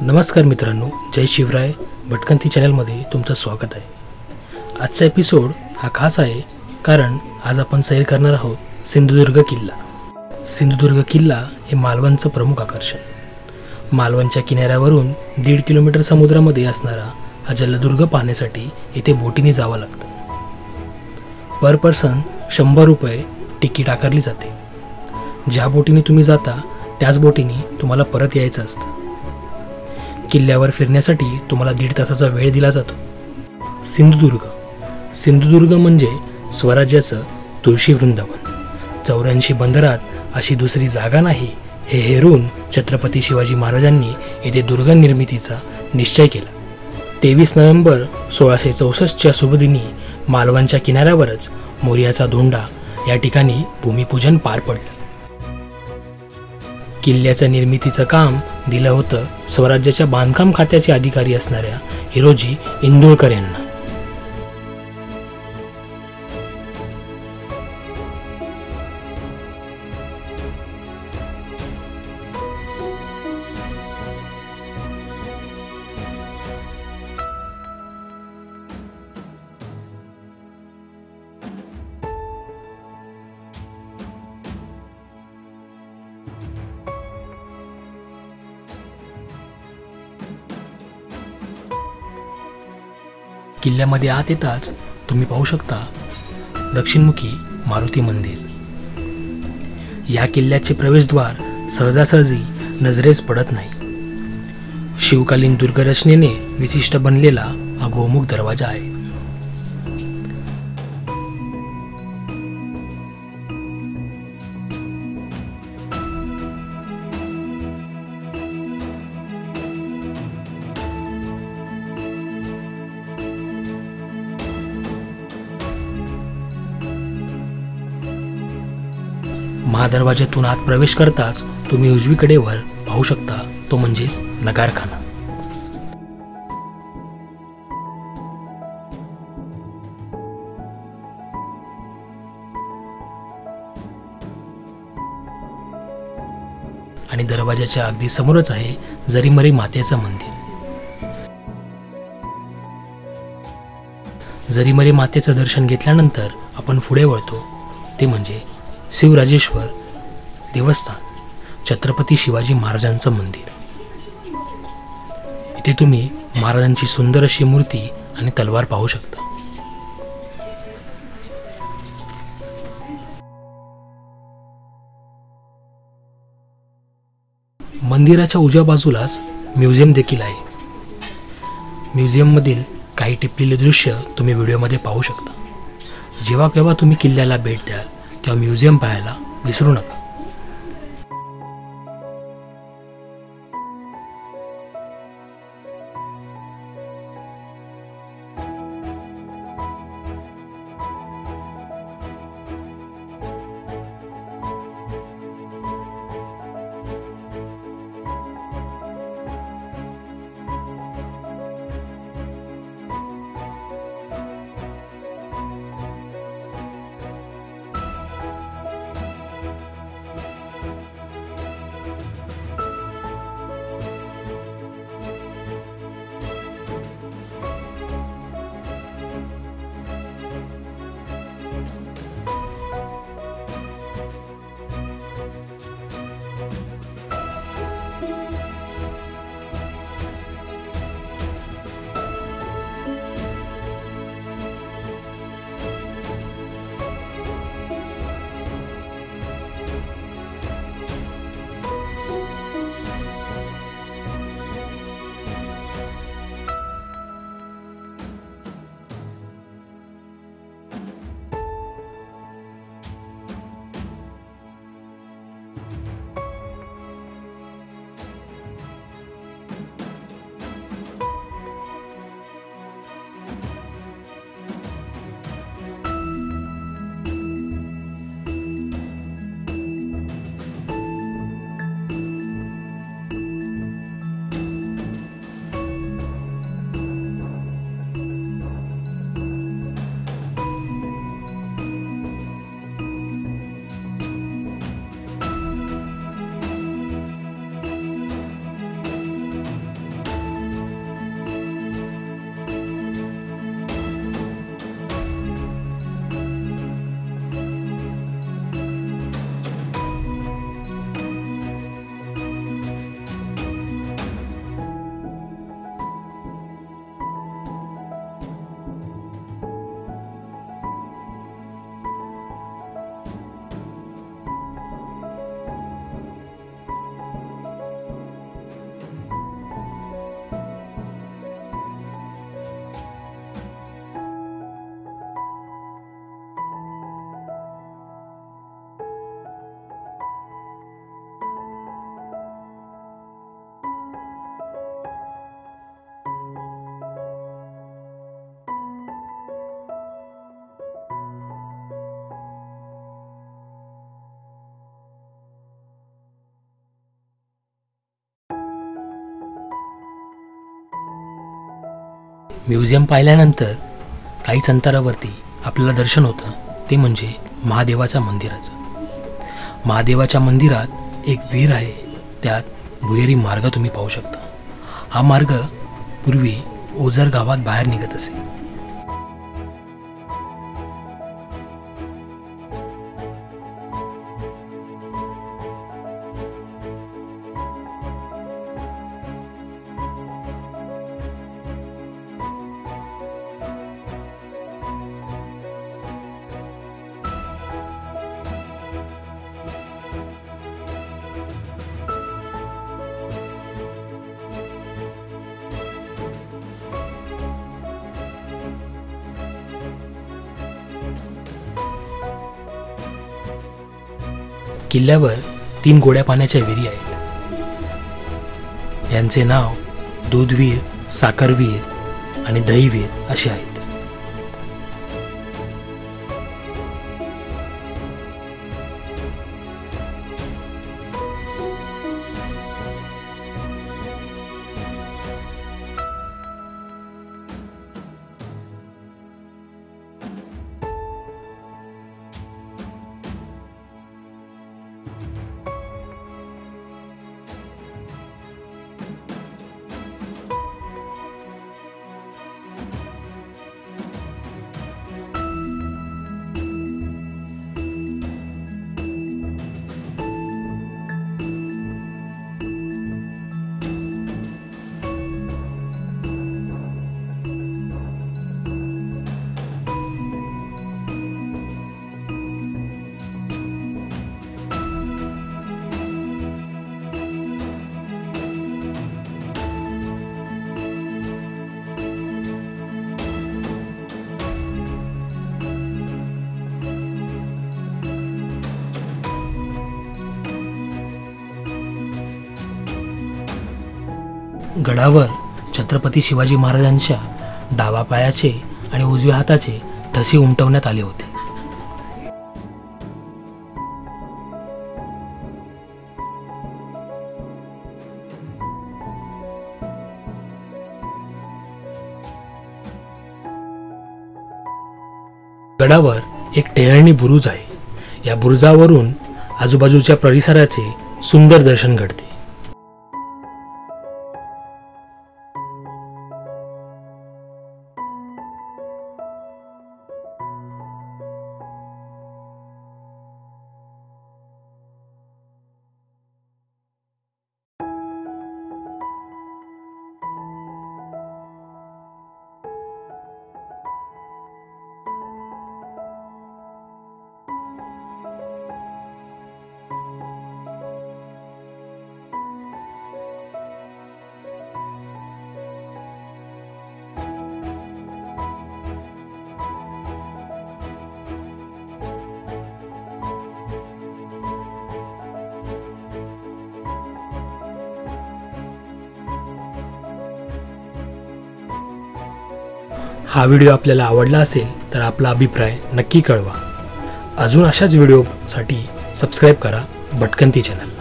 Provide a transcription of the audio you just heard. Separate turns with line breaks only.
नमस्कार मित्रांनो, जय शिवराय. भटकंती चॅनलमध्ये तुमचं स्वागत आहे. आजचा एपिसोड हा खास आहे कारण आज आपण सैर करणार आहोत सिंधुदुर्ग किल्ला. सिंधुदुर्ग किल्ला हे मालवणचं प्रमुख आकर्षण. मालवणच्या किनाऱ्यावरून 1.5 किलोमीटर समुद्रामध्ये असणारा हा जलदुर्ग पाहण्यासाठी इथे बोटीने जावं लागतं. पर पर्सन 100 रुपये तिकीट आकारली जाते. ज्या बोटीने तुम्ही जाता त्याच बोटीने तुम्हाला परत यायचं असतं. किल्ल्यावर फिरण्यासाठी तुम्हाला 1.5 तासाचा वेळ दिला जातो. सिंधुदुर्ग म्हणजे स्वराज्याचं तुळशी वृंदावन. 84 बंदरात अशी दुसरी जागा नाही हे हेरून छत्रपती शिवाजी महाराजांनी येथे दुर्ग निर्मितीचा निश्चय केला. 23 नोव्हेंबर 1664च्या शुभदिनी मालवणच्या किनाऱ्यावरच मोर्याचा धोंडा या ठिकाणी भूमिपूजन पार पडलं. किल्ल्याच्या निर्मितीचं काम दिलं होतं स्वराज्याच्या बांधकाम खात्याचे अधिकारी असणाऱ्या हिरोजी इंदुळकर यांना. किल्ल्यामध्ये आत येताच तुम्ही पाहू शकता दक्षिणमुखी मारुती मंदिर. या किल्ल्याचे प्रवेशद्वार सहजासहजी नजरेस पडत नाही. शिवकालीन दुर्गरचनेने विशिष्ट बनलेला हा गोमुख दरवाजा आहे. महादरवाज्यातून आत प्रवेश करताच तुम्ही उजवीकडे वर पाहू शकता तो म्हणजेच नगारखाना. आणि दरवाजाच्या अगदी समोरच आहे जरीमरी मातेचं मंदिर. जरीमरी मातेचं दर्शन घेतल्यानंतर आपण पुढे वळतो ते म्हणजे शिवराजेश्वर देवस्थान, छत्रपती शिवाजी महाराजांचं मंदिर. इथे तुम्ही महाराजांची सुंदर अशी मूर्ती आणि तलवार पाहू शकता. मंदिराच्या उजव्या बाजूलाच म्युझियम देखील आहे. म्युझियममधील काही टिपलेले दृश्य तुम्ही व्हिडिओमध्ये पाहू शकता. जेव्हा केव्हा तुम्ही किल्ल्याला भेट द्याल तेव्हा म्युझियम पाहायला विसरू नका. म्युझियम पाहिल्यानंतर काहीच अंतरावरती आपल्याला दर्शन होतं ते म्हणजे महादेवाच्या मंदिराचं. महादेवाच्या मंदिरात एक विहीर आहे, त्यात भुहेरी मार्ग तुम्ही पाहू शकता. हा मार्ग पूर्वी ओझर गावात बाहेर निघत असे. किल्ल्यावर 3 गोड्या पाण्याच्या विहिरी आहेत. यांचे नाव दूधवीर, साखरवीर आणि दहीवीर असे आहेत. गडावर छत्रपती शिवाजी महाराजांच्या डावा पायाचे आणि उजव्या हाताचे ठसे उमटवण्यात आले होते. गडावर एक टेहळणी बुरुज आहे. या बुरुजावरून आजूबाजूच्या परिसराचे सुंदर दर्शन घडते. हा व्हिडिओ आपल्याला आवडला असेल तर आपला अभिप्राय नक्की कळवा. अजून अशाच व्हिडिओसाठी सबस्क्राईब करा भटकंती चॅनल.